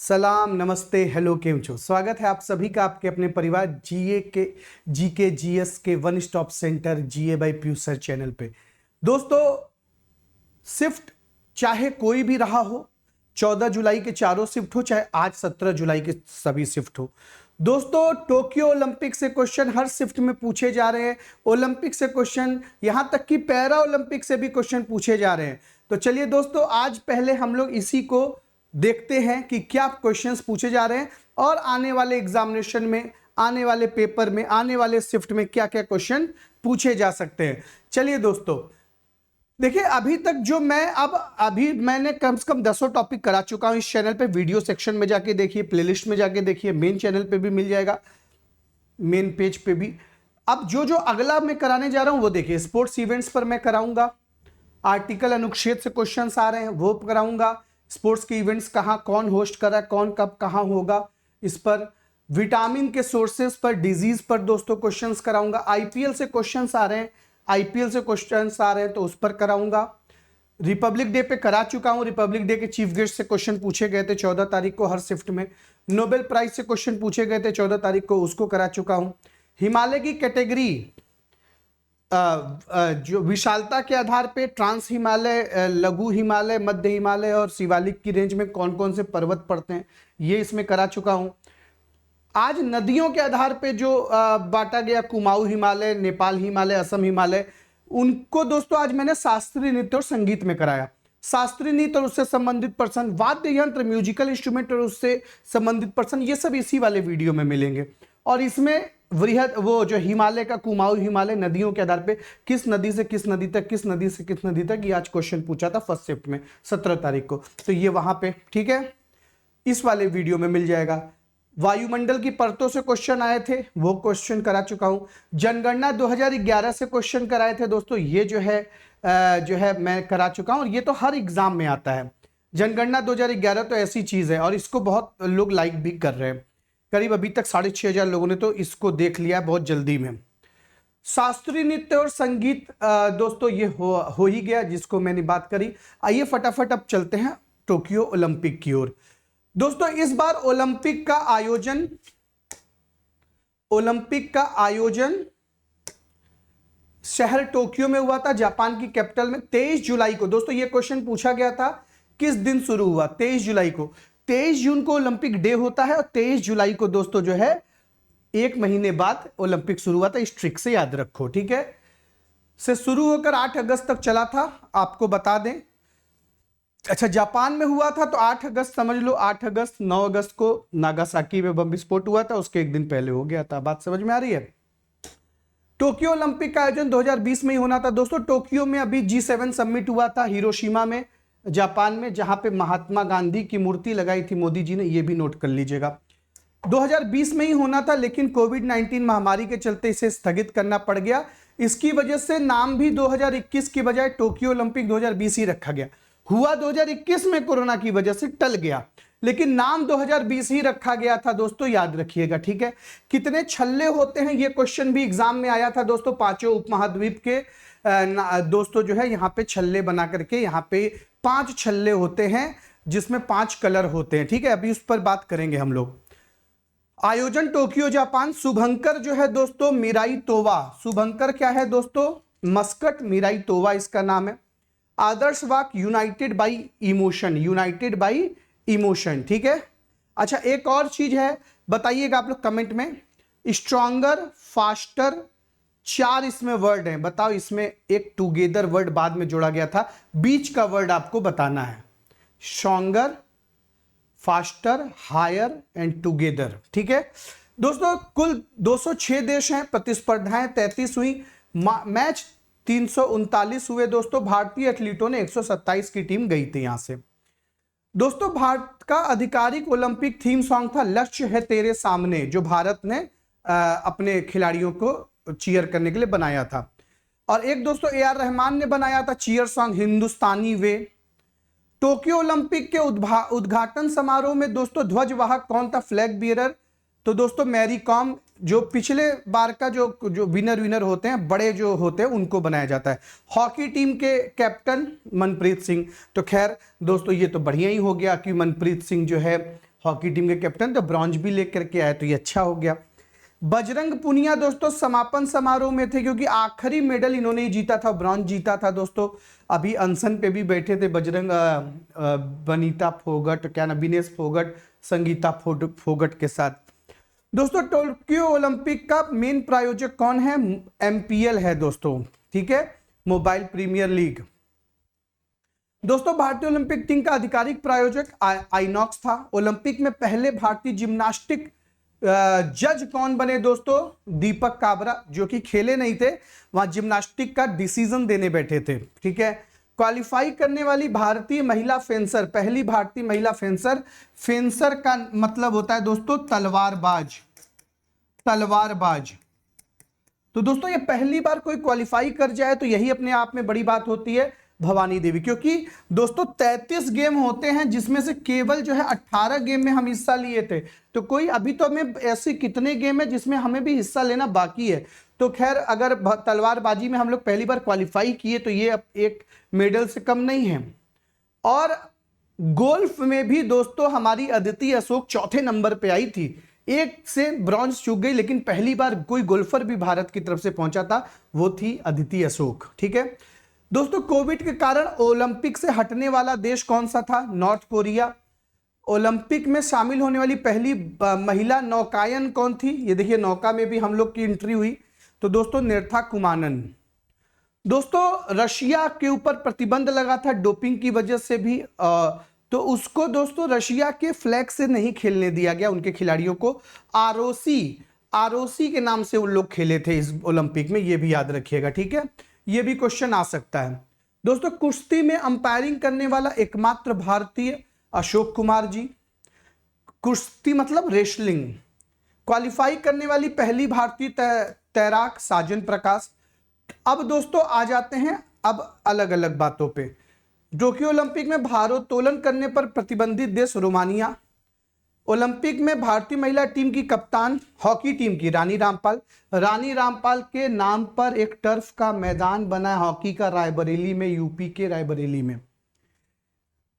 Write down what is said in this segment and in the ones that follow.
सलाम, नमस्ते, हेलो, केम छो। स्वागत है आप सभी का आपके अपने परिवार जीके जीएस के वन स्टॉप सेंटर जीए बाय पीयूष सर चैनल पे। दोस्तों, शिफ्ट चाहे कोई भी रहा हो, 14 जुलाई के चारों शिफ्ट हो, चाहे आज 17 जुलाई के सभी शिफ्ट हो। दोस्तों, टोक्यो ओलंपिक से क्वेश्चन हर शिफ्ट में पूछे जा रहे हैं। ओलंपिक से क्वेश्चन, यहां तक कि पैरा ओलंपिक से भी क्वेश्चन पूछे जा रहे हैं। तो चलिए दोस्तों, आज पहले हम लोग इसी को देखते हैं कि क्या क्वेश्चंस पूछे जा रहे हैं और आने वाले एग्जामिनेशन में, आने वाले पेपर में, आने वाले शिफ्ट में क्या क्या क्वेश्चन पूछे जा सकते हैं। चलिए दोस्तों, देखिए अभी तक जो मैंने कम से कम 10 टॉपिक करा चुका हूं इस चैनल पे। वीडियो सेक्शन में जाके देखिए, प्लेलिस्ट में जाके देखिए, मेन चैनल पे भी मिल जाएगा, मेन पेज पे भी। अब जो अगला मैं कराने जा रहा हूं वो देखिए, स्पोर्ट्स इवेंट्स पर मैं कराऊंगा। आर्टिकल अनुच्छेद से क्वेश्चंस आ रहे हैं वो कराऊंगा। स्पोर्ट्स के इवेंट्स कहां कौन होस्ट कर रहा है, कौन कब कहां होगा, इस पर। विटामिन के सोर्सेस पर, डिजीज पर दोस्तों क्वेश्चंस कराऊंगा। आईपीएल से क्वेश्चंस आ रहे हैं, आईपीएल से क्वेश्चंस आ रहे हैं तो उस पर कराऊंगा। रिपब्लिक डे पे करा चुका हूं। रिपब्लिक डे के चीफ गेस्ट से क्वेश्चन पूछे गए थे 14 तारीख को हर शिफ्ट में। नोबेल प्राइज से क्वेश्चन पूछे गए थे 14 तारीख को, उसको करा चुका हूं। हिमालय की कैटेगरी जो विशालता के आधार पे, ट्रांस हिमालय, लघु हिमालय, मध्य हिमालय और शिवालिक की रेंज में कौन कौन से पर्वत पड़ते हैं, ये इसमें करा चुका हूं। आज नदियों के आधार पे जो बांटा गया, कुमाऊं हिमालय, नेपाल हिमालय, असम हिमालय, उनको दोस्तों आज मैंने शास्त्रीय नृत्य और संगीत में कराया। शास्त्रीय नृत्य और उससे संबंधित पर्सन, वाद्य यंत्र, म्यूजिकल इंस्ट्रूमेंट और उससे संबंधित पर्सन, ये सब इसी वाले वीडियो में मिलेंगे। और इसमें वृहद वो जो हिमालय का कुमाऊं हिमालय, नदियों के आधार पे किस नदी से किस नदी तक, किस नदी से किस नदी तक, ये आज क्वेश्चन पूछा था फर्स्ट शिफ्ट में 17 तारीख को। तो ये वहां पे ठीक है, इस वाले वीडियो में मिल जाएगा। वायुमंडल की परतों से क्वेश्चन आए थे, वो क्वेश्चन करा चुका हूं। जनगणना 2011 से क्वेश्चन कराए थे दोस्तों, ये जो है मैं करा चुका हूं। और ये तो हर एग्जाम में आता है। जनगणना 2011 तो ऐसी चीज है और इसको बहुत लोग लाइक भी कर रहे हैं। करीब अभी तक 6,500 लोगों ने तो इसको देख लिया है बहुत जल्दी में। शास्त्रीय नृत्य और संगीत दोस्तों ये हो ही गया, जिसको मैंने बात करी। आइए फटाफट अब चलते हैं टोक्यो ओलंपिक की ओर। दोस्तों, इस बार ओलंपिक का आयोजन शहर टोक्यो में हुआ था, जापान की कैपिटल में, 23 जुलाई को। दोस्तों, यह क्वेश्चन पूछा गया था किस दिन शुरू हुआ, 23 जुलाई को। 23 जून को ओलंपिक डे होता है और 23 जुलाई को दोस्तों जो है एक महीने बाद ओलंपिक शुरू हुआ था। इस ट्रिक से याद रखो, ठीक है। से शुरू होकर 8 अगस्त तक चला था, आपको बता दें। अच्छा, जापान में हुआ था तो 8 अगस्त समझ लो, 8 अगस्त, 9 अगस्त को नागासाकी में बम विस्फोट हुआ था, उसके एक दिन पहले हो गया था। बात समझ में आ रही है। टोक्यो ओलंपिक का आयोजन 2020 में ही होना था दोस्तों। टोक्यो में अभी G7 समिट हुआ था हिरोशिमा में, जापान में, जहां पे महात्मा गांधी की मूर्ति लगाई थी मोदी जी ने, ये भी नोट कर लीजिएगा। 2020 में ही होना था, लेकिन कोविड-19 महामारी के चलते इसे स्थगित करना पड़ गया। इसकी वजह से नाम भी 2021 की बजाय टोक्यो ओलंपिक 2020 ही रखा गया। हुआ 2021 में कोरोना की वजह से टल गया, लेकिन नाम 2020 ही रखा गया था दोस्तों, याद रखिएगा, ठीक है। कितने छल्ले होते हैं, ये क्वेश्चन भी एग्जाम में आया था दोस्तों। 5 उपमहाद्वीप के दोस्तों जो है यहाँ पे छल्ले बना करके, यहाँ पे 5 छल्ले होते हैं जिसमें 5 कलर होते हैं, ठीक है। अभी उस पर बात करेंगे हम लोग। आयोजन टोक्यो जापान। शुभंकर जो है दोस्तों मिराई तोवा, शुभंकर क्या है दोस्तों, मस्कट मिराई तोवा इसका नाम है। आदर्श वाक्य United by emotion, United by emotion, ठीक है। अच्छा, एक और चीज है, बताइएगा आप लोग कमेंट में। स्ट्रॉन्गर, फास्टर, 4 इसमें वर्ड हैं, बताओ। इसमें एक टुगेदर वर्ड बाद में जोड़ा गया था, बीच का वर्ड आपको बताना है। Stronger, faster, higher and together, ठीक है दोस्तों। कुल 206 देश हैं, प्रतिस्पर्धाएं 33 हुई, मैच 339 हुए दोस्तों। भारतीय एथलीटों ने 127 की टीम गई थी यहां से दोस्तों। भारत का आधिकारिक ओलंपिक थीम सॉन्ग था लक्ष्य है तेरे सामने, जो भारत ने अपने खिलाड़ियों को चीयर करने के लिए बनाया था। और एक दोस्तों AR रहमान ने बनाया था चीयर सॉन्ग हिंदुस्तानी वे। टोक्यो ओलंपिक के उद्घाटन समारोह में दोस्तों ध्वजवाहक कौन था, फ्लैग बियरर, तो दोस्तों मैरी कॉम। जो पिछले बार का जो विनर होते हैं, बड़े जो होते हैं, उनको बनाया जाता है। हॉकी टीम के कैप्टन मनप्रीत सिंह। तो खैर दोस्तों, ये तो बढ़िया ही हो गया कि मनप्रीत सिंह जो है हॉकी टीम के कैप्टन, तो ब्रॉन्ज भी लेकर के आए, तो ये अच्छा हो गया। बजरंग पुनिया दोस्तों समापन समारोह में थे, क्योंकि आखिरी मेडल इन्होंने ही जीता था, ब्रॉन्ज जीता था दोस्तों। अभी अनशन पे भी बैठे थे बजरंग, बनीता फोगट, क्या ना, विनेश फोगट, संगीता फोगट के साथ। दोस्तों टोक्यो ओलंपिक का मेन प्रायोजक कौन है? एमपीएल है दोस्तों, ठीक है, मोबाइल प्रीमियर लीग। दोस्तों भारतीय ओलंपिक टीम का आधिकारिक प्रायोजक आइनॉक्स था। ओलंपिक में पहले भारतीय जिम्नास्टिक जज कौन बने दोस्तों? दीपक काबरा, जो कि खेले नहीं थे, वहां जिम्नास्टिक का डिसीजन देने बैठे थे, ठीक है। क्वालिफाई करने वाली भारतीय महिला फेंसर, पहली भारतीय महिला फेंसर, फेंसर का मतलब होता है दोस्तों तलवारबाज, तलवारबाज। तो दोस्तों ये पहली बार कोई क्वालिफाई कर जाए तो यही अपने आप में बड़ी बात होती है, भवानी देवी। क्योंकि दोस्तों 33 गेम होते हैं, जिसमें से केवल जो है 18 गेम में हम हिस्सा लिए थे। तो कोई अभी तो हमें ऐसे कितने गेम है जिसमें हमें भी हिस्सा लेना बाकी है। तो खैर अगर तलवारबाजी में हम लोग पहली बार क्वालिफाई किए तो ये अब एक मेडल से कम नहीं है। और गोल्फ में भी दोस्तों हमारी अदिति अशोक चौथे नंबर पे आई थी, एक से ब्रॉन्ज चूक गई, लेकिन पहली बार कोई गोल्फर भी भारत की तरफ से पहुंचा था, वो थी अदिति अशोक, ठीक है। दोस्तों कोविड के कारण ओलंपिक से हटने वाला देश कौन सा था? North Korea. ओलंपिक में शामिल होने वाली पहली महिला नौकायन कौन थी? ये देखिए नौका में भी हम लोग की एंट्री हुई, तो दोस्तों निर्था कुमानन। दोस्तों रशिया के ऊपर प्रतिबंध लगा था डोपिंग की वजह से भी, तो उसको दोस्तों रशिया के फ्लैग से नहीं खेलने दिया गया उनके खिलाड़ियों को। आरओसी के नाम से उन लोग खेले थे इस ओलंपिक में, ये भी याद रखिएगा, ठीक है, ये भी क्वेश्चन आ सकता है। दोस्तों कुश्ती में अंपायरिंग करने वाला एकमात्र भारतीय अशोक कुमार जी। कुश्ती मतलब रेसलिंग, क्वालिफाई करने वाली पहली भारतीय तैराक साजन प्रकाश। अब दोस्तों आ जाते हैं अब अलग अलग बातों पे। टोक्यो ओलंपिक में भारोत्तोलन करने पर प्रतिबंधित देश रोमानिया। ओलंपिक में भारतीय महिला टीम की कप्तान हॉकी टीम की रानी रामपाल। रानी रामपाल के नाम पर एक टर्फ का मैदान बना है हॉकी का रायबरेली में, यूपी के रायबरेली में।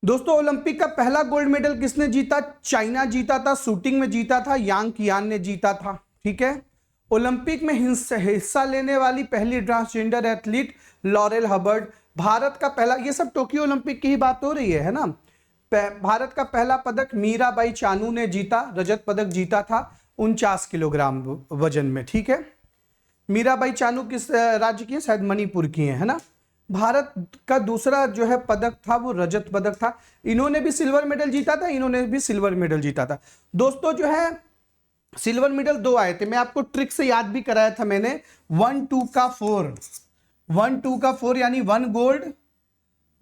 दोस्तों ओलंपिक का पहला गोल्ड मेडल किसने जीता? चाइना जीता था, शूटिंग में जीता था, यांग कियान ने जीता था, ठीक है। ओलंपिक में हिस्सा लेने वाली पहली transgender athlete laurel Hubbard. Bharat का पहला, ये सब टोक्यो ओलंपिक की ही बात हो रही है ना। भारत का पहला पदक मीराबाई चानू ने जीता, रजत पदक जीता था 49 किलोग्राम वजन में, ठीक है। मीराबाई चानू किस राज्य की है? शायद मणिपुर की है ना। भारत का दूसरा जो है पदक था वो रजत पदक था। इन्होंने भी सिल्वर मेडल जीता था, इन्होंने भी सिल्वर मेडल जीता था। दोस्तों जो है सिल्वर मेडल 2 आए थे, मैं आपको ट्रिक से याद भी कराया था मैंने, 1 2 का 4, 1 2 का 4 यानी 1 गोल्ड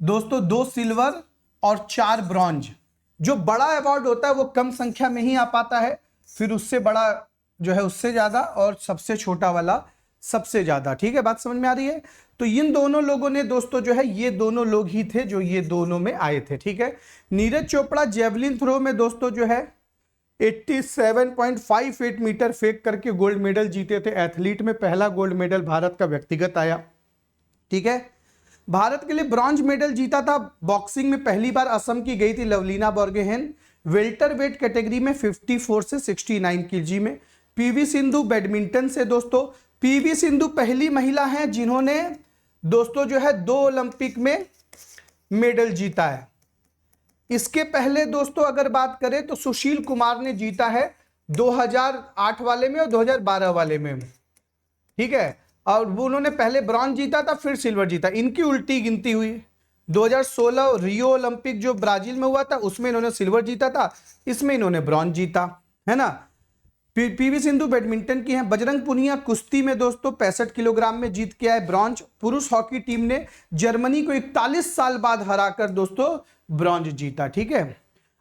दोस्तों, 2 सिल्वर और 4 ब्रॉन्ज। जो बड़ा अवार्ड होता है वो कम संख्या में ही आ पाता है, फिर उससे बड़ा जो है उससे ज्यादा, और सबसे छोटा वाला सबसे ज्यादा, ठीक है, बात समझ में आ रही है। तो इन दोनों लोगों ने दोस्तों जो है, ये दोनों लोग ही थे जो ये दोनों में आए थे, ठीक है। नीरज चोपड़ा जेवलिन थ्रो में दोस्तों जो है 87.58 मीटर फेंक करके गोल्ड मेडल जीते थे। एथलीट में पहला गोल्ड मेडल भारत का व्यक्तिगत आया, ठीक है। भारत के लिए ब्रॉन्ज मेडल जीता था बॉक्सिंग में, पहली बार असम की गई थी Lovlina Borgohain. Welter weight category में 54 से 69 केजी में। पीवी सिंधु बैडमिंटन से दोस्तों, पीवी सिंधु पहली महिला हैं जिन्होंने दोस्तों जो है 2 ओलंपिक में मेडल जीता है। इसके पहले दोस्तों अगर बात करें तो सुशील कुमार ने जीता है 2008 वाले में और 2012 वाले में, ठीक है। और वो उन्होंने पहले ब्रॉन्ज जीता था फिर सिल्वर जीता, इनकी उल्टी गिनती हुई। 2016 रियो ओलंपिक जो ब्राजील में हुआ था उसमें इन्होंने सिल्वर जीता था, इसमें इन्होंने ब्रॉन्ज जीता है ना। पीवी सिंधु बैडमिंटन की हैं। बजरंग पुनिया कुश्ती में दोस्तों 65 किलोग्राम में जीत के आए ब्रॉन्ज। पुरुष हॉकी टीम ने जर्मनी को 41 साल बाद हराकर दोस्तों ब्रॉन्ज जीता, ठीक है।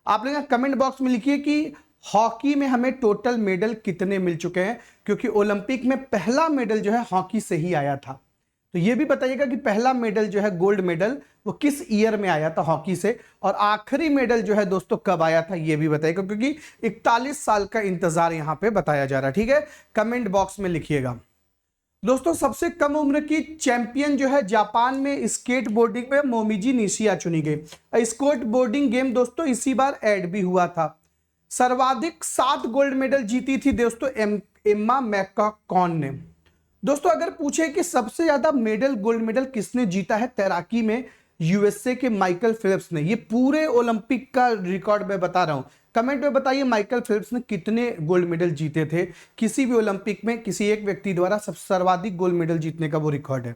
आप लोग कमेंट बॉक्स में लिखिए कि हॉकी में हमें टोटल मेडल कितने मिल चुके हैं, क्योंकि ओलंपिक में पहला मेडल जो है हॉकी से ही आया था। तो ये भी बताइएगा कि पहला मेडल जो है गोल्ड मेडल वो किस ईयर में आया था हॉकी से, और आखिरी मेडल जो है दोस्तों कब आया था ये भी बताइएगा, क्योंकि 41 साल का इंतजार यहां पे बताया जा रहा है, ठीक है। कमेंट बॉक्स में लिखिएगा। दोस्तों सबसे कम उम्र की चैंपियन जो है जापान में स्केट बोर्डिंग में मोमिजी निशिया चुनी गई। स्केट बोर्डिंग गेम दोस्तों इसी बार ऐड भी हुआ था। सर्वाधिक 7 गोल्ड मेडल जीती थी दोस्तों एम्मा मैककॉन ने। दोस्तों अगर पूछे कि सबसे ज्यादा मेडल गोल्ड मेडल किसने जीता है तैराकी में, यूएसए के माइकल फेल्प्स ने। ये पूरे ओलंपिक का रिकॉर्ड मैं बता रहा हूं, कमेंट में बताइए माइकल फेल्प्स ने कितने गोल्ड मेडल जीते थे किसी भी ओलंपिक में, किसी एक व्यक्ति द्वारा सर्वाधिक गोल्ड मेडल जीतने का वो रिकॉर्ड है।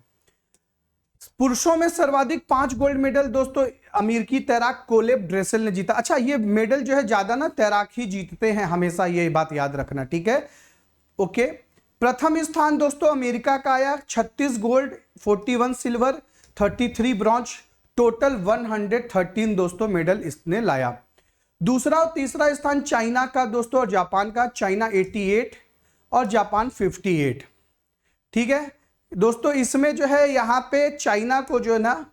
पुरुषों में सर्वाधिक 5 गोल्ड मेडल दोस्तों अमेरिकी तैराक कोलेब ड्रेसेल ने जीता। अच्छा ये मेडल जो है ज्यादा ना तैराक ही जीतते हैं हमेशा, ये बात याद रखना, ठीक है, ओके। प्रथम स्थान दोस्तों अमेरिका का आया, 36 गोल्ड, 41 सिल्वर, 33 ब्रॉन्ज, टोटल 113 दोस्तों मेडल इसने लाया। दूसरा और तीसरा स्थान चाइना का दोस्तों और जापान का, चाइना 88 और जापान 58, ठीक है दोस्तों। इसमें जो है यहाँ पे चाइना को जो है ना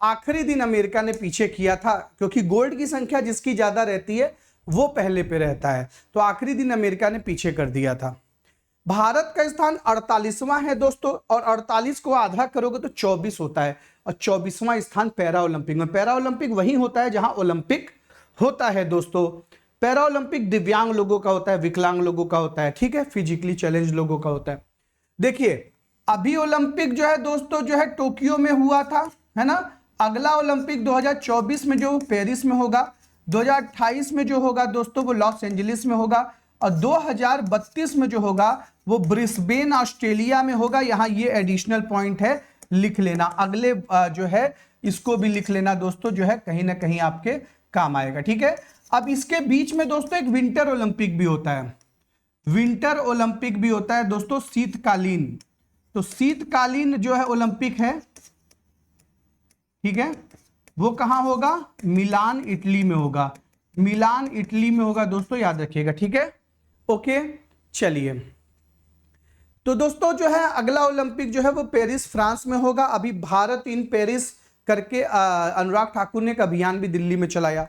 आखिरी दिन अमेरिका ने पीछे किया था, क्योंकि गोल्ड की संख्या जिसकी ज्यादा रहती है वो पहले पे रहता है, तो आखिरी दिन अमेरिका ने पीछे कर दिया था। भारत का स्थान 48वां है दोस्तों, और 48 को आधा करोगे तो 24 होता है, और 24वां स्थान पैरा ओलंपिक में। पैरा ओलंपिक वही होता है जहां ओलंपिक होता है दोस्तों। पैरा ओलंपिक दिव्यांग लोगों का होता है, विकलांग लोगों का होता है, ठीक है, फिजिकली चैलेंज लोगों का होता है। देखिए अभी ओलंपिक जो है दोस्तों जो है टोक्यो में हुआ था, है ना। अगला ओलंपिक 2024 में जो पेरिस में होगा, 2028 में जो होगा दोस्तों वो लॉस एंजलिस में होगा, और 2032 में जो होगा वो ब्रिस्बेन ऑस्ट्रेलिया में होगा। यहां ये एडिशनल पॉइंट है, लिख लेना, अगले जो है इसको भी लिख लेना दोस्तों, जो है कहीं ना कहीं आपके काम आएगा, ठीक है। अब इसके बीच में दोस्तों एक विंटर ओलंपिक भी होता है, विंटर ओलंपिक भी होता है दोस्तों, शीतकालीन। तो शीतकालीन जो है ओलंपिक है, ठीक है, वो कहां होगा, मिलान इटली में होगा, मिलान इटली में होगा दोस्तों, याद रखिएगा, ठीक है, ओके। चलिए तो दोस्तों जो है अगला ओलंपिक जो है वो पेरिस फ्रांस में होगा। अभी भारत इन पेरिस करके अनुराग ठाकुर ने एक अभियान भी दिल्ली में चलाया।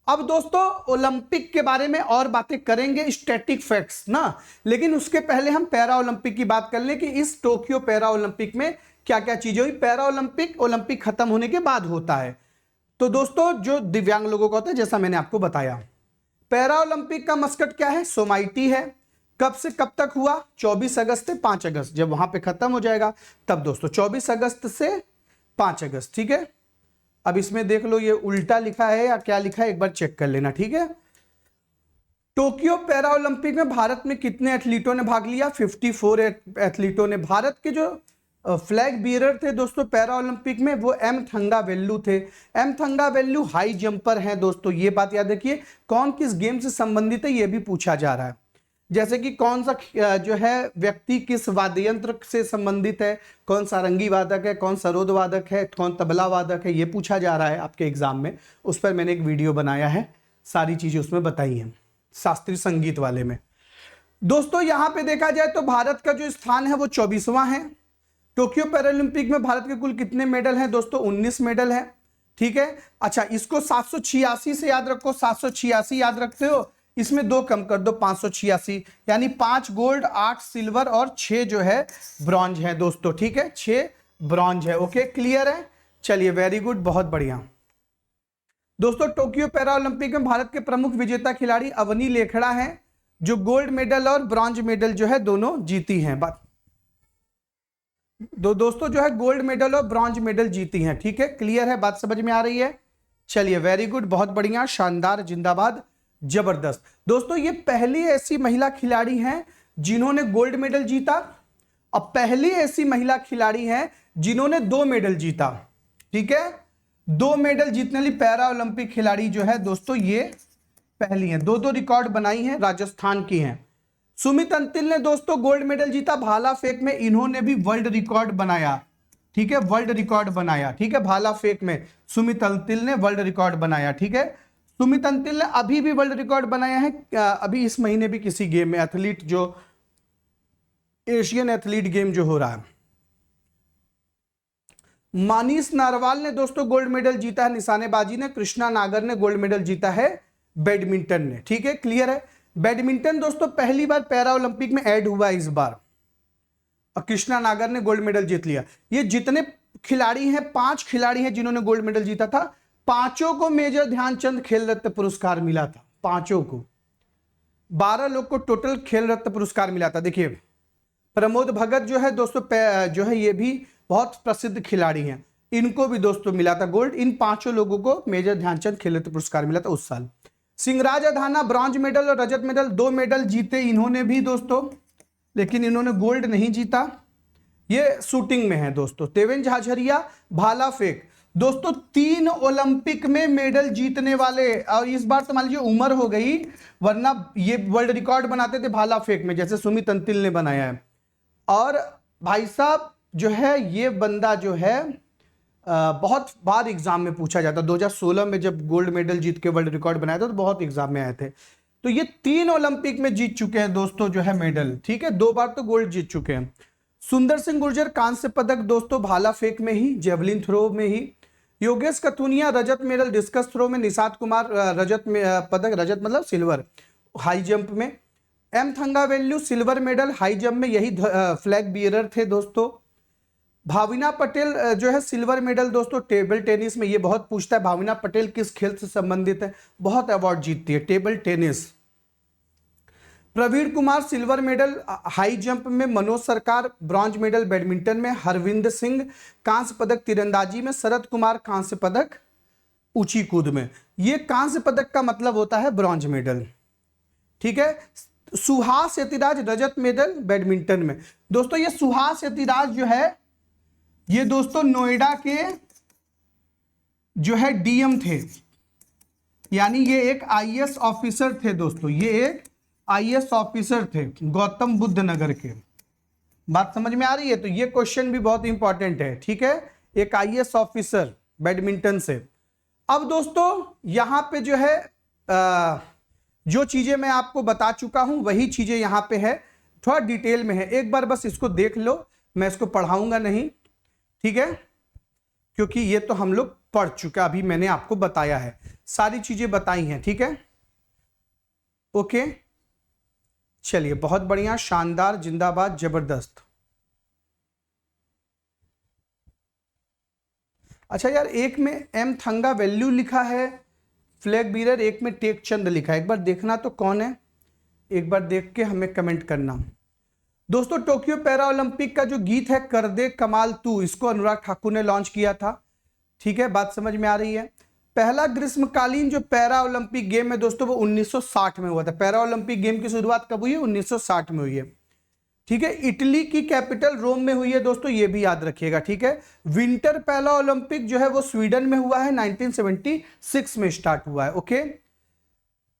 अब दोस्तों ओलंपिक के बारे में और बातें करेंगे, स्टैटिक फैक्ट्स ना, लेकिन उसके पहले हम पैरा ओलंपिक की बात कर लें कि इस टोक्यो पैरा ओलंपिक में क्या क्या चीजें हुई। पैरा ओलंपिक ओलंपिक खत्म होने के बाद होता है, तो दोस्तों जो दिव्यांग लोगों का होता है, जैसा मैंने आपको बताया। पैरा ओलंपिक का मस्कट क्या है, सोमाइटी है। कब से कब तक हुआ, 24 अगस्त से 5 अगस्त, जब वहां पे खत्म हो जाएगा तब दोस्तों 24 अगस्त से 5 अगस्त, ठीक है। अब इसमें देख लो ये उल्टा लिखा है या क्या लिखा है, एक बार चेक कर लेना, ठीक है। टोक्यो पैरा ओलंपिक में भारत में कितने एथलीटों ने भाग लिया, 54 एथलीटों ने। भारत के जो फ्लैग बियरर थे दोस्तों पैरा ओलंपिक में, वो एम थंगावेल्लू थे। एम थंगावेल्लू हाई जंपर हैं दोस्तों, ये बात याद रखिए। कौन किस गेम से संबंधित है ये भी पूछा जा रहा है, जैसे कि कौन सा जो है व्यक्ति किस वाद्य यंत्र से संबंधित है, कौन सारंगी वादक है, कौन सरोद वादक है, कौन तबला वादक है, ये पूछा जा रहा है आपके एग्जाम में। उस पर मैंने एक वीडियो बनाया है, सारी चीजें उसमें बताई हैं शास्त्रीय संगीत वाले में। दोस्तों यहां पे देखा जाए तो भारत का जो स्थान है वो 24वां है। टोक्यो पैरालंपिक में भारत के कुल कितने मेडल हैं दोस्तों, 19 मेडल हैं, ठीक है। अच्छा इसको 786 से याद रखो, 786 याद रखते हो, इसमें 2 कम कर दो, 586, यानी 5 गोल्ड, 8 सिल्वर और 6 जो है ब्रॉन्ज है दोस्तों, ठीक है, 6 ब्रॉन्ज है, ओके, क्लियर है। चलिए वेरी गुड, बहुत बढ़िया। दोस्तों टोक्यो पैरा ओलंपिक में भारत के प्रमुख विजेता खिलाड़ी अवनी लेखड़ा हैं, जो गोल्ड मेडल और ब्रॉन्ज मेडल जो है दोनों जीती हैं। दोस्तों जो है गोल्ड मेडल और ब्रॉन्ज मेडल जीती हैं, ठीक है, क्लियर है, बात समझ में आ रही है। चलिए वेरी गुड, बहुत बढ़िया, शानदार, जिंदाबाद, जबरदस्त। दोस्तों ये पहली ऐसी महिला खिलाड़ी हैं जिन्होंने गोल्ड मेडल जीता, और पहली ऐसी महिला खिलाड़ी हैं जिन्होंने 2 मेडल जीता, ठीक है। 2 मेडल जीतने वाली पैरा ओलंपिक खिलाड़ी जो है दोस्तों ये पहली हैं, 2 रिकॉर्ड बनाई हैं, राजस्थान की हैं। सुमित अंतिल ने दोस्तों गोल्ड मेडल जीता भाला फेंक में, इन्होंने भी वर्ल्ड रिकॉर्ड बनाया, ठीक है, वर्ल्ड रिकॉर्ड बनाया, ठीक है, भाला फेंक में सुमित अंतिल ने वर्ल्ड रिकॉर्ड बनाया, ठीक है। सुमित अंतिल ने अभी भी वर्ल्ड रिकॉर्ड बनाया है, अभी इस महीने भी किसी गेम में, एथलीट जो एशियन एथलीट गेम जो हो रहा है। मानीश नारवाल ने दोस्तों गोल्ड मेडल जीता है निशानेबाजी ने, कृष्णा नागर ने गोल्ड मेडल जीता है बैडमिंटन ने, ठीक है, क्लियर है। बैडमिंटन दोस्तों पहली बार पैरा ओलंपिक में ऐड हुआ इस बार, और कृष्णा नागर ने गोल्ड मेडल जीत लिया। ये जितने खिलाड़ी हैं, 5 खिलाड़ी हैं जिन्होंने गोल्ड मेडल जीता था, 5 को मेजर ध्यानचंद खेल रत्न पुरस्कार मिला था, पांचों को। 12 लोग को टोटल खेल रत्न पुरस्कार मिला था। देखिए प्रमोद भगत जो है दोस्तों जो है ये भी बहुत प्रसिद्ध खिलाड़ी हैं, इनको भी दोस्तों मिला था गोल्ड। इन पांचों लोगों को मेजर ध्यानचंद खेल रत्न पुरस्कार मिला था उस साल। सिंहराज अधाना ब्रॉन्ज मेडल और रजत मेडल, 2 मेडल जीते इन्होंने भी दोस्तों, लेकिन इन्होंने गोल्ड नहीं जीता। ये शूटिंग में है दोस्तों। देवेंद्र झाझरिया भाला फेंक, दोस्तों 3 ओलंपिक में मेडल जीतने वाले, और इस बार तो मान लीजिए उम्र हो गई, वरना ये वर्ल्ड रिकॉर्ड बनाते थे भाला फेंक में, जैसे सुमित अंतिल ने बनाया है। और भाई साहब जो है ये बंदा जो है बहुत बार एग्जाम में पूछा जाता। 2016 में जब गोल्ड मेडल जीत के वर्ल्ड रिकॉर्ड बनाया था तो बहुत एग्जाम में आए थे। तो ये 3 ओलंपिक में जीत चुके हैं दोस्तों जो है मेडल, ठीक है, 2 बार तो गोल्ड जीत चुके हैं। सुंदर सिंह गुर्जर कांस्य पदक दोस्तों भाला फेंक में ही, जेवलिन थ्रो में ही। योगेश कथुनिया रजत मेडल डिस्कस थ्रो में। निषाद कुमार रजत पदक, रजत मतलब सिल्वर हाई जंप में। M Thangavelu silver medal high jump में, यही फ्लैग बियरर थे दोस्तों। भाविना पटेल जो है सिल्वर मेडल दोस्तों टेबल टेनिस में। ये बहुत पूछता है भाविना पटेल किस खेल से संबंधित है, बहुत अवार्ड जीतती है table tennis. Praveen Kumar silver medal high jump में। मनोज सरकार ब्रॉन्ज मेडल बैडमिंटन में। हरविंद सिंह कांस्य पदक तीरंदाजी में। शरद कुमार कांस्य पदक ऊंची कूद में। ये कांस्य पदक का मतलब होता है ब्रॉन्ज मेडल, ठीक है। सुहास यतिराज रजत मेडल बैडमिंटन में। दोस्तों ये सुहास यतिराज जो है ये दोस्तों नोएडा के जो है डीएम थे, यानी ये एक आईएएस ऑफिसर थे दोस्तों, ये एक आईएएस ऑफिसर थे गौतम बुद्ध नगर के। बात समझ में आ रही है? तो ये क्वेश्चन भी बहुत इंपॉर्टेंट है, ठीक है, एक आईएएस ऑफिसर बैडमिंटन से। अब दोस्तों यहां पे जो है जो चीजें मैं आपको बता चुका हूं वही चीजें यहां पे है, थोड़ा डिटेल में है, एक बार बस इसको देख लो, मैं इसको पढ़ाऊंगा नहीं, ठीक है, क्योंकि ये तो हम लोग पढ़ चुके, अभी मैंने आपको बताया है, सारी चीजें बताई हैं, ठीक है, ओके। चलिए बहुत बढ़िया, शानदार, जिंदाबाद, जबरदस्त। अच्छा यार, एक में एम थंगावेल्लू लिखा है फ्लैग बीरर, एक में टेक चंद लिखा है, एक बार देखना तो कौन है, एक बार देख के हमें कमेंट करना। दोस्तों टोक्यो पैरा ओलंपिक का जो गीत है कर दे कमाल तू, इसको अनुराग ठाकुर ने लॉन्च किया था, ठीक है, बात समझ में आ रही है। पहला ग्रीष्मकालीन जो पैरा ओलंपिक गेम है दोस्तों वो 1960 में हुआ था। पैरा ओलंपिक गेम की शुरुआत कब हुई है? 1960 में हुई है, ठीक है। इटली की कैपिटल रोम में हुई है दोस्तों, ये भी याद रखिएगा, ठीक है। विंटर पहला ओलंपिक जो है वो स्वीडन में हुआ है, 1976 में स्टार्ट हुआ है, ओके।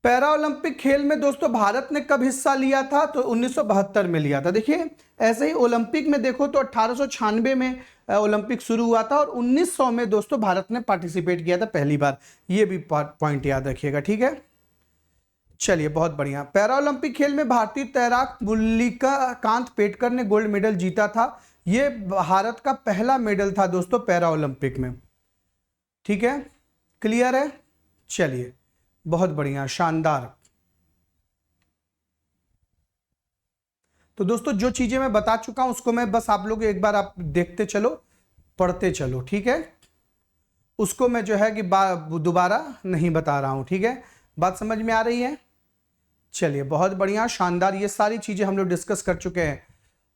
पैरा ओलंपिक खेल में दोस्तों भारत ने कब हिस्सा लिया था? तो 1972 में लिया था। देखिए ऐसे ही ओलंपिक में देखो तो 1896 में ओलंपिक शुरू हुआ था और 1900 में दोस्तों भारत ने पार्टिसिपेट किया था पहली बार, ये भी पॉइंट याद रखिएगा, ठीक है। चलिए बहुत बढ़िया। पैरा ओलंपिक खेल में भारतीय तैराक मुल्लिका कांत पेटकर ने गोल्ड मेडल जीता था। ये भारत का पहला मेडल था दोस्तों पैरा ओलंपिक में, ठीक है, क्लियर है। चलिए बहुत बढ़िया, शानदार। तो दोस्तों जो चीजें मैं बता चुका हूं उसको मैं बस आप लोग एक बार आप देखते चलो, पढ़ते चलो, ठीक है, उसको मैं जो है कि दोबारा नहीं बता रहा हूं, ठीक है, बात समझ में आ रही है। चलिए बहुत बढ़िया, शानदार, ये सारी चीजें हम लोग डिस्कस कर चुके हैं।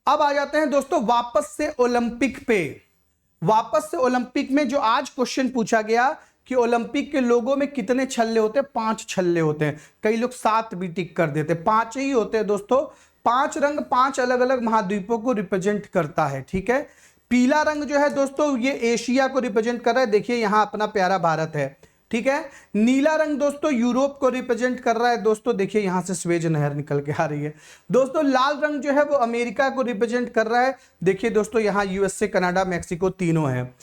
अब आ जाते हैं दोस्तों वापस से ओलंपिक पे। वापस से ओलंपिक में जो आज क्वेश्चन पूछा गया कि ओलंपिक के लोगों में कितने छल्ले होते हैं? 5 छल्ले होते हैं, कई लोग 7 भी टिक कर देते, 5 ही होते हैं दोस्तों। 5 रंग 5 अलग अलग महाद्वीपों को रिप्रेजेंट करता है, ठीक है। पीला रंग जो है दोस्तों ये एशिया को रिप्रेजेंट कर रहा है, देखिए यहां अपना प्यारा भारत है, ठीक है। नीला रंग दोस्तों यूरोप को रिप्रेजेंट कर रहा है दोस्तों, देखिए यहां से स्वेज नहर निकल के आ रही है दोस्तों। लाल रंग जो है वो अमेरिका को रिप्रेजेंट कर रहा है, देखिए दोस्तों यहां यूएसए, कनाडा, मैक्सिको तीनों है,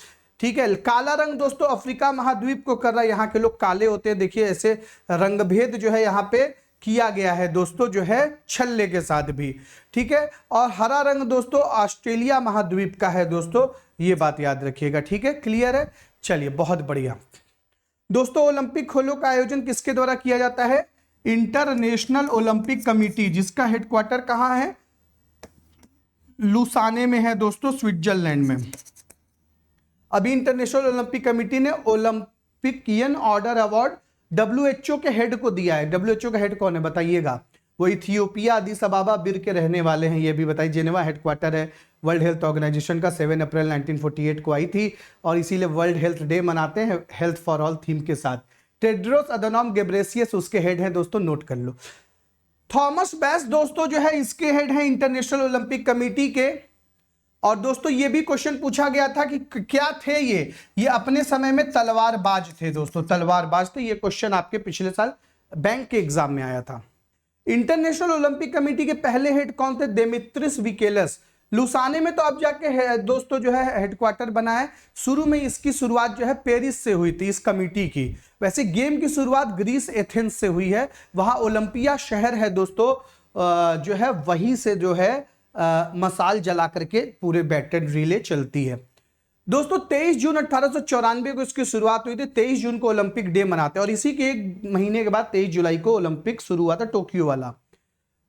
ठीक है। काला रंग दोस्तों अफ्रीका महाद्वीप को कर रहा है, यहाँ के लोग काले होते हैं, देखिए ऐसे रंग भेद जो है यहाँ पे किया गया है दोस्तों, जो है छल्ले के साथ भी, ठीक है। और हरा रंग दोस्तों ऑस्ट्रेलिया महाद्वीप का है दोस्तों, ये बात याद रखिएगा, ठीक है, क्लियर है। चलिए बहुत बढ़िया दोस्तों, ओलंपिक खेलों का आयोजन किसके द्वारा किया जाता है? इंटरनेशनल ओलंपिक कमेटी, जिसका हेडक्वार्टर कहाँ है? लुसाने में है दोस्तों, स्विट्जरलैंड में। अभी इंटरनेशनल ओलंपिक कमेटी ने ओलंपिकियन ऑर्डर अवार्ड WHO के हेड को दिया है। WHO का हेड कौन है बताइएगा? वो इथियोपिया अदीस अबाबा बिर के रहने वाले हैं, ये भी बताइए। जेनेवा हेडक्वार्टर है वर्ल्ड हेल्थ ऑर्गेनाइजेशन का, 7 अप्रैल 1948 को आई थी और इसीलिए वर्ल्ड हेल्थ डे मनाते हैं हेल्थ फॉर ऑल थीम के साथ। टेड्रोस अदनॉम गेब्रेसियस उसके हेड हैं दोस्तों, नोट कर लो। थॉमस बैस दोस्तों जो है इसके हेड हैं इंटरनेशनल ओलंपिक कमेटी के। और दोस्तों ये भी क्वेश्चन पूछा गया था कि क्या थे ये अपने समय में तलवारबाज थे दोस्तों, तलवारबाज थे। ये क्वेश्चन आपके पिछले साल बैंक के एग्जाम में आया था। इंटरनेशनल ओलंपिक कमेटी के पहले हेड कौन थे? देमित्रिस विकेलस। लुसाने में तो अब जाके दोस्तों जो है हेडक्वार्टर बना है। शुरू में इसकी शुरुआत जो है पेरिस से हुई थी इस कमेटी की। वैसे गेम की शुरुआत ग्रीस एथेंस से हुई है, वहां ओलंपिया शहर है दोस्तों, जो है वहीं से जो है मसाल जला करके पूरे बैटल रिले चलती है दोस्तों। 23 जून 1894 को इसकी शुरुआत हुई थी। 23 जून को ओलंपिक डे मनाते हैं और इसी के एक महीने के बाद 23 जुलाई को ओलंपिक शुरू हुआ था, टोक्यो वाला।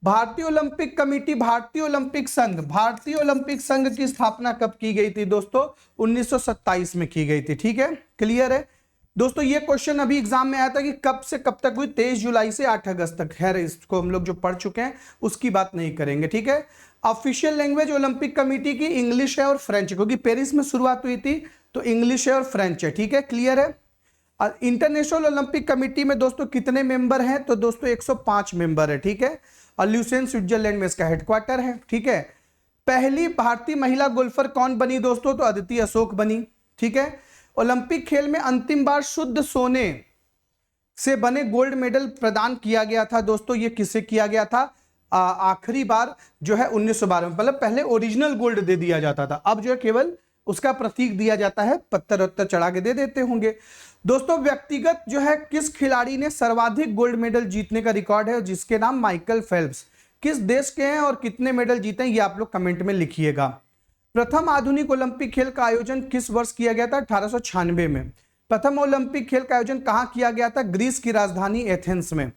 भारतीय ओलंपिक कमेटी, भारतीय ओलंपिक संघ, भारतीय ओलंपिक संघ की स्थापना कब की गई थी दोस्तों? 1927 में की गई थी। ठीक है, क्लियर है दोस्तों। ये क्वेश्चन अभी एग्जाम में आया था कि कब से कब तक हुई? 23 जुलाई से 8 अगस्त तक। खैर इसको हम लोग जो पढ़ चुके हैं उसकी बात नहीं करेंगे। ठीक है, ऑफिशियल लैंग्वेज ओलंपिक कमेटी की इंग्लिश है और फ्रेंच, क्योंकि पेरिस में शुरुआत हुई थी तो इंग्लिश है और फ्रेंच है। ठीक है, क्लियर है। और इंटरनेशनल ओलंपिक कमेटी में दोस्तों कितने मेंबर हैं? तो दोस्तों 105 मेंबर है। ठीक है, और ल्यूसेन स्विट्जरलैंड में इसका हेडक्वार्टर है। ठीक है, पहली भारतीय महिला गोल्फर कौन बनी दोस्तों? तो अदिति अशोक बनी। ठीक है, ओलंपिक खेल में अंतिम बार शुद्ध सोने से बने गोल्ड मेडल प्रदान किया गया था दोस्तों, ये किसे किया गया था? आखिरी बार जो है 1912 में। मतलब पहले ओरिजिनल गोल्ड दे दिया जाता था, अब जो है केवल उसका प्रतीक दिया जाता है, पत्थर उत्तर चढ़ा के दे देते होंगे दोस्तों। व्यक्तिगत जो है किस खिलाड़ी ने सर्वाधिक गोल्ड मेडल जीतने का रिकॉर्ड है? जिसके नाम माइकल फेल्प्स। किस देश के हैं और कितने मेडल जीते हैं ये आप लोग कमेंट में लिखिएगा। प्रथम आधुनिक ओलंपिक खेल का आयोजन किस वर्ष किया गया था? 1896 में। प्रथम ओलंपिक खेल का आयोजन कहां किया गया था? ग्रीस की राजधानी एथेंस में।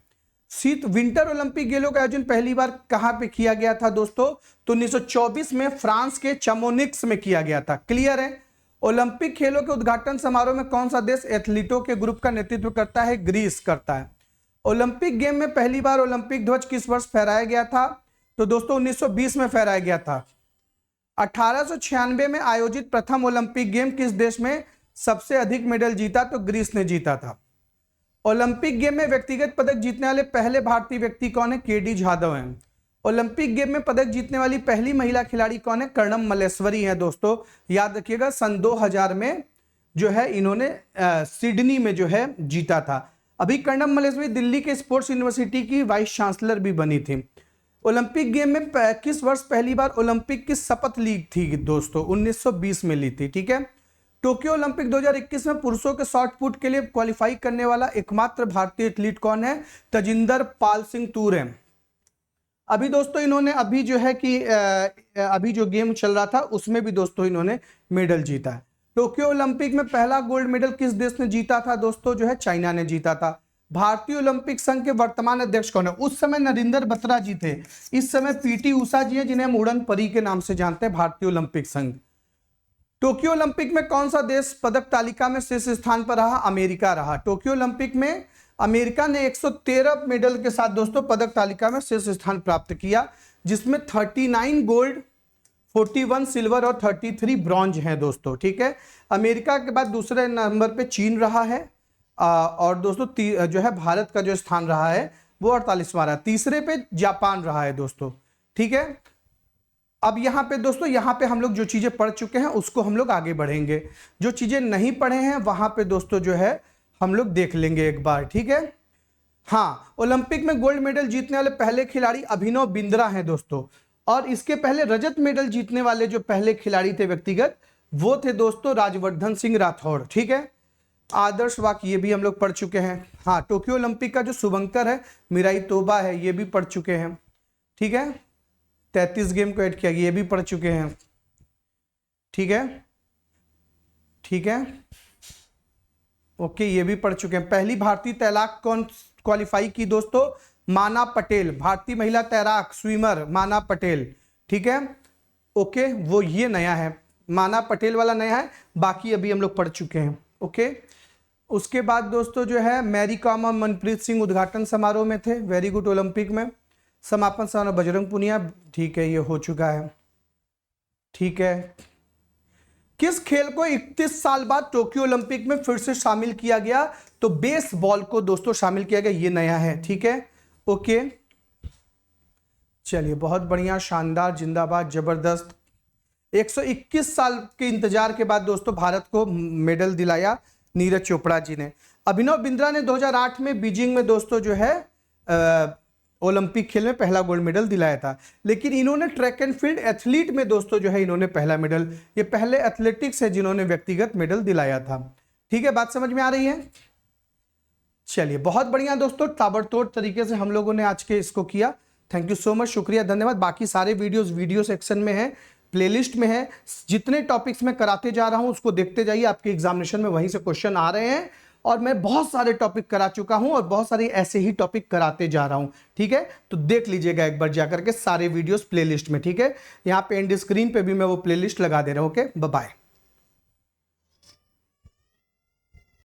शीत विंटर ओलंपिक खेलों का आयोजन पहली बार कहां पे किया गया था दोस्तों? तो 1924 में फ्रांस के चमोनिक्स में किया गया था। क्लियर है। ओलंपिक खेलों के उद्घाटन समारोह में कौन सा देश एथलीटों के ग्रुप का नेतृत्व करता है? ग्रीस करता है। ओलंपिक गेम में पहली बार ओलंपिक ध्वज किस वर्ष फहराया गया था? तो दोस्तों 1920 में फहराया गया था। 1896 में आयोजित प्रथम ओलंपिक गेम किस देश में सबसे अधिक मेडल जीता? तो ग्रीस ने जीता था। ओलंपिक गेम में व्यक्तिगत पदक जीतने वाले पहले भारतीय व्यक्ति कौन है? केडी जाधव हैं। ओलंपिक गेम में पदक जीतने वाली पहली महिला खिलाड़ी कौन है? कर्णम मल्लेश्वरी हैं दोस्तों, याद रखिएगा। सन 2000 में जो है इन्होंने सिडनी में जो है जीता था। अभी कर्णम मल्लेश्वरी दिल्ली के स्पोर्ट्स यूनिवर्सिटी की वाइस चांसलर भी बनी थी। ओलंपिक गेम में किस वर्ष पहली बार ओलंपिक की शपथ ली थी दोस्तों? 1920 में ली थी। ठीक है। टोक्यो ओलंपिक 2021 में पुरुषों के शॉट पुट के लिए क्वालिफाई करने वाला एकमात्र भारतीय एथलीट कौन है? तजिंदर पाल सिंह तूर है। अभी दोस्तों इन्होंने अभी जो है कि अभी जो गेम चल रहा था उसमें भी दोस्तों इन्होंने मेडल जीता है। टोक्यो ओलंपिक में पहला गोल्ड मेडल किस देश ने जीता था दोस्तों? जो है चाइना ने जीता था। भारतीय ओलंपिक संघ के वर्तमान अध्यक्ष कौन है? उस समय नरेंद्र बत्रा जी थे, इस समय पीटी उषा जी हैं जिन्हें हम उड़न परी के नाम से जानते हैं। भारतीय ओलंपिक संघ। टोक्यो ओलंपिक में कौन सा देश पदक तालिका में शीर्ष स्थान पर रहा? अमेरिका रहा। टोक्यो ओलंपिक में अमेरिका ने 113 मेडल के साथ दोस्तों पदक तालिका में शीर्ष स्थान प्राप्त किया, जिसमें 39 गोल्ड, 41 सिल्वर और 33 ब्रॉन्ज हैं दोस्तों। ठीक है। अमेरिका के बाद दूसरे नंबर पे चीन रहा है और दोस्तों जो है भारत का जो स्थान रहा है वो 48वां रहा। तीसरे पे जापान रहा है दोस्तों। ठीक है। अब यहाँ पे दोस्तों यहाँ पे हम लोग जो चीजें पढ़ चुके हैं उसको हम लोग आगे बढ़ेंगे, जो चीजें नहीं पढ़े हैं वहां पे दोस्तों जो है हम लोग देख लेंगे एक बार। ठीक है। हाँ, ओलंपिक में गोल्ड मेडल जीतने वाले पहले खिलाड़ी अभिनव बिंद्रा हैं दोस्तों, और इसके पहले रजत मेडल जीतने वाले जो पहले खिलाड़ी थे व्यक्तिगत वो थे दोस्तों राजवर्धन सिंह राठौड़। ठीक है। आदर्श वाक्य ये भी हम लोग पढ़ चुके हैं। हाँ, टोक्यो ओलंपिक का जो शुभंकर है मिराई तोबा है, ये भी पढ़ चुके हैं। ठीक है। 33 गेम को ऐड किया गया, ये भी पढ़ चुके हैं। ठीक है। ठीक है। ओके, ये भी पढ़ चुके हैं। पहली भारतीय तैराक कौन क्वालिफाई की दोस्तों? माना पटेल। भारतीय महिला तैराक स्विमर माना पटेल। ठीक है। ओके, वो ये नया है, माना पटेल वाला नया है, बाकी अभी हम लोग पढ़ चुके हैं। ओके। उसके बाद दोस्तों जो है मैरी कॉम और मनप्रीत सिंह उद्घाटन समारोह में थे, वेरी गुड। ओलंपिक में समापन समारोह बजरंग पुनिया, ठीक है, ये हो चुका है, ठीक है। किस खेल को 31 साल बाद टोक्यो ओलंपिक में फिर से शामिल किया गया? तो बेसबॉल को दोस्तों शामिल किया गया, ये नया है, ठीक है, ओके। चलिए बहुत बढ़िया, शानदार, जिंदाबाद, जबरदस्त। 121 साल के इंतजार के बाद दोस्तों भारत को मेडल दिलाया नीरज चोपड़ा जी ने। अभिनव बिंद्रा ने 2008 में बीजिंग में दोस्तों जो है ओलंपिक खेल में पहला गोल्ड मेडल दिलाया था। लेकिन इन्होंने ट्रैक एंड फील्ड एथलीट में दोस्तों जो है इन्होंने पहला मेडल, ये पहले एथलेटिक्स है जिन्होंने व्यक्तिगत मेडल दिलाया था। ठीक है, बात समझ में आ रही है? चलिए बहुत बढ़िया दोस्तों, ताबड़तोड़ तरीके से हम लोगों ने आज के इसको किया। थैंक यू सो मच, शुक्रिया, धन्यवाद। बाकी सारे वीडियोस वीडियो सेक्शन में है, प्लेलिस्ट में है। जितने टॉपिक्स में कराते जा रहा हूं उसको देखते जाइए, आपके एग्जामिनेशन में वहीं से क्वेश्चन आ रहे हैं। और मैं बहुत सारे टॉपिक करा चुका हूं और बहुत सारे ऐसे ही टॉपिक कराते जा रहा हूं, ठीक है। तो देख लीजिएगा एक बार जाकर के सारे वीडियोस प्लेलिस्ट में, ठीक है। यहाँ पे एंड स्क्रीन पे भी मैं वो प्लेलिस्ट लगा दे रहा हूं। Okay, bye bye.